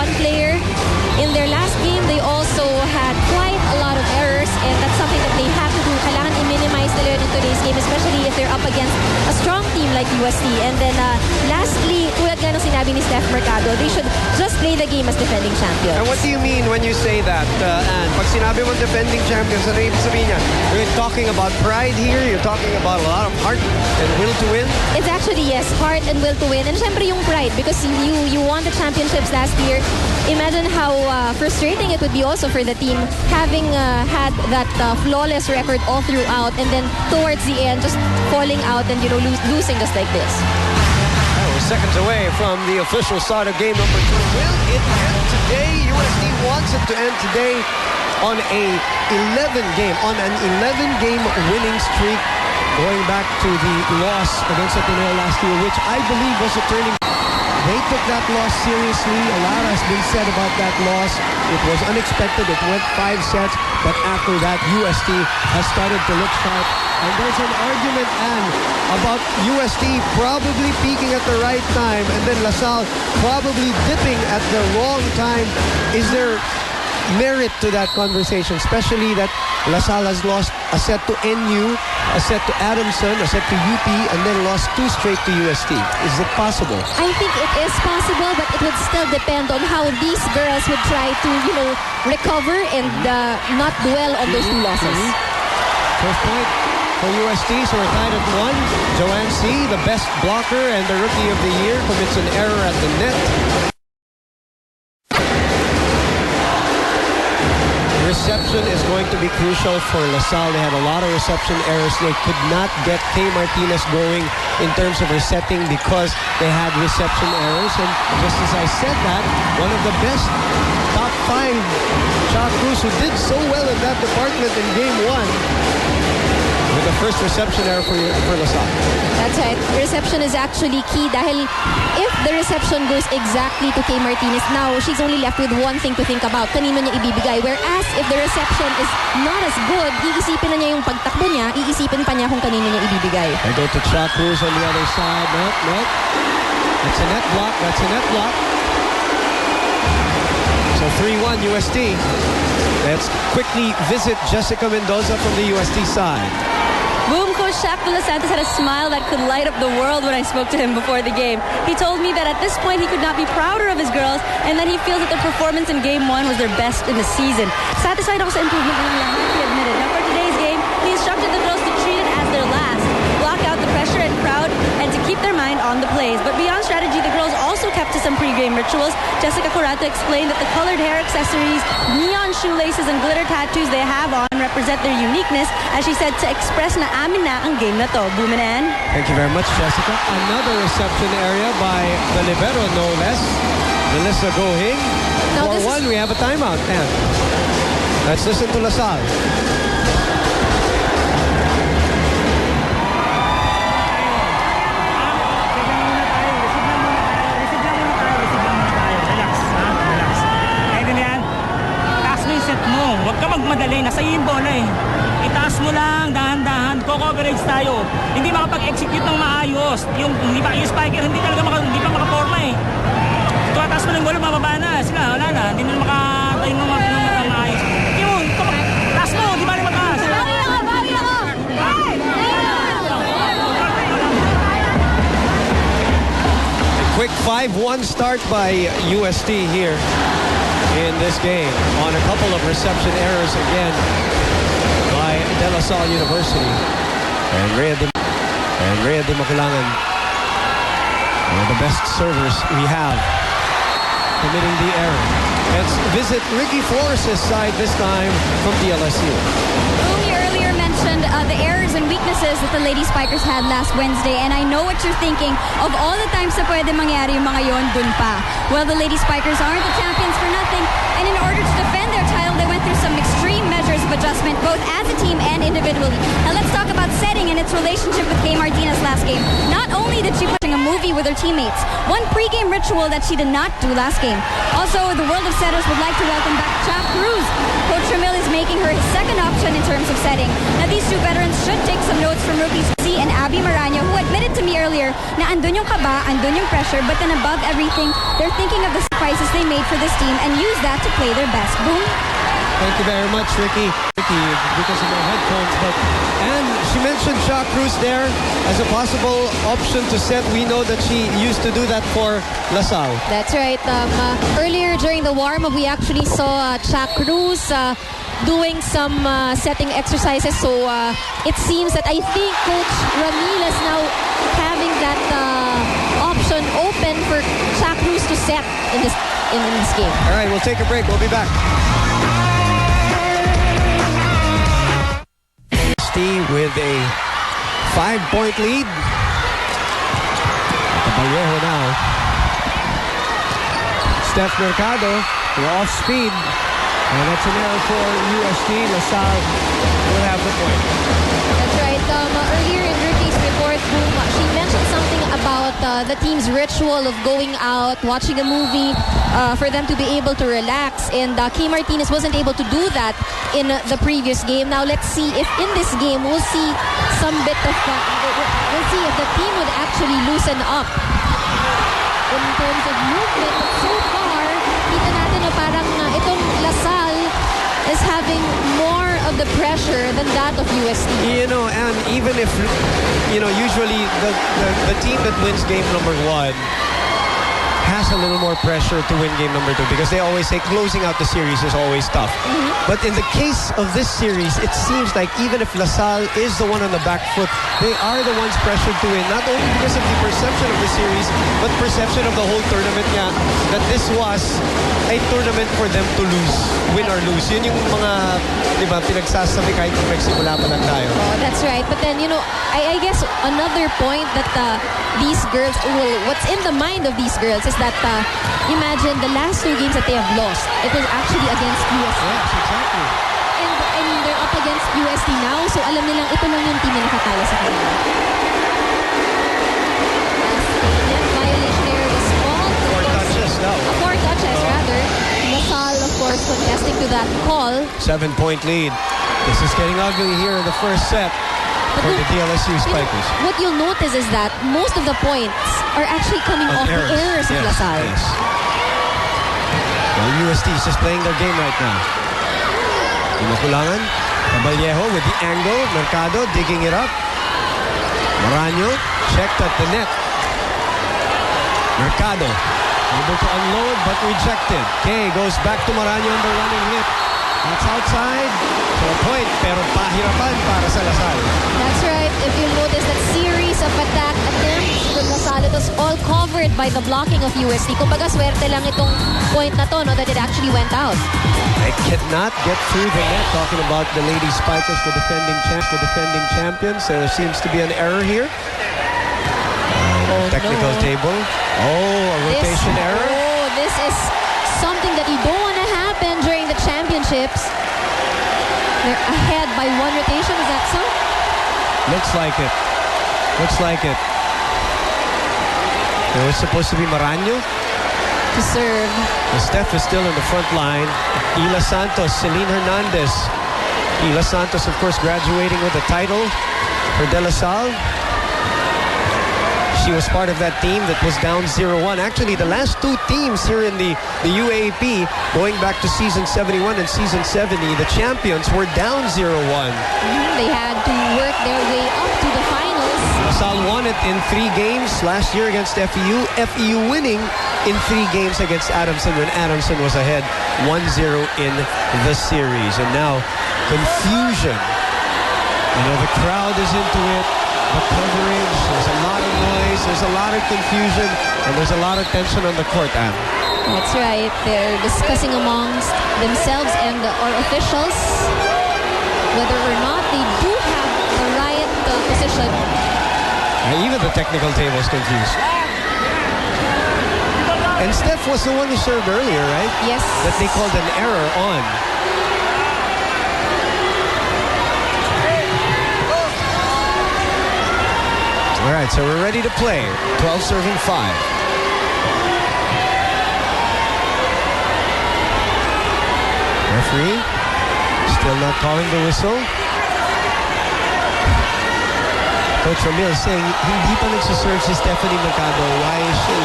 strong player. In their last game, they also had quite a lot of errors, and that's something that they have to do. Kailangan i-minimize nila in today's game, especially if they're up against a strong team like UST. And then lastly, tulad nga ng sinabi ni Steph Mercado, they should just play the game as defending champions. And what do you mean when you say that, Anne? Pag sinabi mo defending champions, ano ibig sabihin niya? You're talking about pride here, you're talking about a lot of heart and will to win? It's actually, yes, heart and will to win. And syempre yung pride, because you won the championships last year. Imagine how frustrating it would be also for the team having had that flawless record all throughout, and then towards the end just falling out and losing just like this. We're seconds away from the official start of game number 2. Will it end today? UST wants it to end today on an 11-game winning streak, going back to the loss against Ateneo last year, which I believe was a turning. They took that loss seriously. A lot has been said about that loss. It was unexpected. It went 5 sets. But after that, UST has started to look sharp. And there's an argument, Anne, about UST probably peaking at the right time and then LaSalle probably dipping at the wrong time. Is there merit to that conversation, especially that LaSalle has lost a set to NU, a set to Adamson, a set to UP, and then lost 2 straight to UST. Is it possible? I think it is possible, but it would still depend on how these girls would try to, recover and not dwell on those 2 losses. First point for UST, so we're tied at 1. Joanne C., the best blocker and the rookie of the year, commits an error at the net. Reception is going to be crucial for LaSalle. They had a lot of reception errors. They could not get Kay Martinez going in terms of resetting because they had reception errors. And just as I said that, one of the best top 5 shot crews who did so well in that department in game 1 with the first reception error for LaSalle. That's right. Reception is actually key dahil if the reception goes exactly to Kay Martinez, now she's only left with one thing to think about, kanino niya ibibigay. Whereas if the reception is not as good, iisipin na niya yung pagtakbo niya, iisipin pa niya kung kanino niya ibibigay. I go to Cha Cruz on the other side. Nope. That's a net block. So 3-1 UST. Let's quickly visit Jessica Mendoza from the UST side. Boom, Coach Shaq de los Santos had a smile that could light up the world when I spoke to him before the game. He told me that at this point he could not be prouder of his girls and that he feels that their performance in Game 1 was their best in the season. Satisfied ako sa improvement ng lahat, he admitted. Now for today's game, he instructed the girls to treat it as their last, block out the pressure and crowd, and to keep their mind on the plays. But beyond strategy, the girls also kept to some pre-game rituals. Jessica Corrato explained that the colored hair accessories, neon shoelaces, and glitter tattoos they have on represent their uniqueness, as she said, to express na amin na ang game na to. Bumanan. Thank you very much, Jessica. Another reception area by the libero, no less, Melissa Gohing. For 1, we have a timeout. And let's listen to LaSalle. Huwag ka magmadali, nasa iyo yung bola eh. Itaas mo lang, dahan-dahan, co-coverage tayo. Hindi makapag-execute ng maayos. Hindi pa yung spiker, hindi pa makaporma eh. Tuwataas mo ng bola, mababa na. Sila, wala na. Hindi na makatayo ng maayos. Yun, taas mo, di ba rin mataas? Bawi ako! Quick 5-1 start by UST here in this game on a couple of reception errors again by De La Salle University. And Rhea de Maculangan, one of the best servers we have, committing the error. Let's visit Ricky Flores' side this time from DLSU. You earlier mentioned the errors and weaknesses that the Lady Spikers had last Wednesday, and I know what you're thinking. Of all the times na pwede mangyari yung mga yon, dun pa. Well, the Lady Spikers aren't the champions for nothing, and in order to defend their title, they went through some extreme measures, of adjustment, both as a team and individually. Now let's talk about setting and its relationship with Kay Martinez last game. Not only did she watching a movie with her teammates, one pre-game ritual that she did not do last game. Also, the world of setters would like to welcome back Chap Cruz. Coach Ramil is making her his second option in terms of setting. Now these two veterans should take some notes from rookies Z and Abby Maraño, who admitted to me earlier na andun yung kaba, andun yung pressure, but then above everything, they're thinking of the sacrifices they made for this team and use that to play their best. Boom. Thank you very much, Ricky. Because of my headphones. And she mentioned Shaw Cruz there as a possible option to set. We know that she used to do that for LaSalle. That's right. Earlier during the warm-up, we actually saw Shaw Cruz doing some setting exercises. So it seems that I think Coach Ramil is now having that option open for Shaw Cruz to set in this game. All right, we'll take a break. We'll be back. With a 5-point lead. Vallejo now. Steph Mercado, they're off speed. And that's an error for UST. LaSalle will have the point. That's right. Earlier in Ricky's report, she mentioned something about the team's ritual of going out, watching a movie, for them to be able to relax. And Kay Martinez wasn't able to do that in the previous game. Now let's see if in this game we'll see some bit of we'll see if the team would actually loosen up in terms of movement. But so far, kita natin na parang itong LaSalle is having more of the pressure than that of UST. You know, and even if, you know, usually the team that wins game number 1 has a little more pressure to win game number 2 because they always say closing out the series is always tough. But in the case of this series, it seems like even if LaSalle is the one on the back foot, they are the ones pressured to win. Not only because of the perception of the series, but perception of the whole tournament nga, that this was a tournament for them to lose, win or lose. Yun yung mga, di ba, pinagsasabi kahit kung nagsimula pa lang tayo. Oh, that's right. But then, you know, I guess another point that these girls, well, what's in the mind of these girls is that imagine the last 2 games that they have lost. It was actually against UST. Yes, exactly. And I mean, they're up against UST now, so alam nilang ito lang yung team na nakatalo sa kanila. Net violation there was called. 4 touches now. 4 touches, rather. LaSalle, of course, contesting to that call. 7-point lead. This is getting ugly here in the first set. For the DLSU Spikers. What you'll notice is that most of the points are actually coming off the errors of LaSalle. Yes. Well, UST is just playing their game right now. Imakulangan. Vallejo with the angle. Mercado digging it up. Maraño checked at the net. Mercado able to unload but rejected. Kay goes back to Maraño on the running hit. That's outside. To a point, pero pahirapan para sa LaSalle. That's right. If you notice that series of attack attempts from LaSalle, it was all covered by the blocking of UST. Kumbaga, swerte lang itong point na to, no, that it actually went out. They cannot get through the net. Talking about the Lady Spikers, the defending champions. There seems to be an error here. Technical table. Oh, a rotation error. Oh, this is something that you don't want to happen during the championships. They're ahead by 1 rotation. Is that so? Looks like it. Looks like it. It was supposed to be Maraño to serve. And Steph is still in the front line. Ila Santos, Celine Hernandez. Ila Santos, of course, graduating with a title for De La Salle. She was part of that team that was down 0-1. Actually, the last 2 teams here in the UAAP, going back to season 71 and season 70, the champions were down 0-1. They had to work their way up to the finals. LaSalle won it in 3 games last year against FEU. FEU winning in 3 games against Adamson when Adamson was ahead 1-0 in the series. And now, confusion. You know, the crowd is into it. The coverage, there's a lot of noise, there's a lot of confusion, and there's a lot of tension on the court, Anne. That's right. They're discussing amongst themselves and our officials whether or not they do have the right position. Even the technical table is confused. And Steph was the one who served earlier, right? Yes. That they called an error on. All right, so we're ready to play. 12 serving 5. Referee still not calling the whistle. Coach Ramil saying hindi pa nagsaserve si Stephanie Mercado. Why is she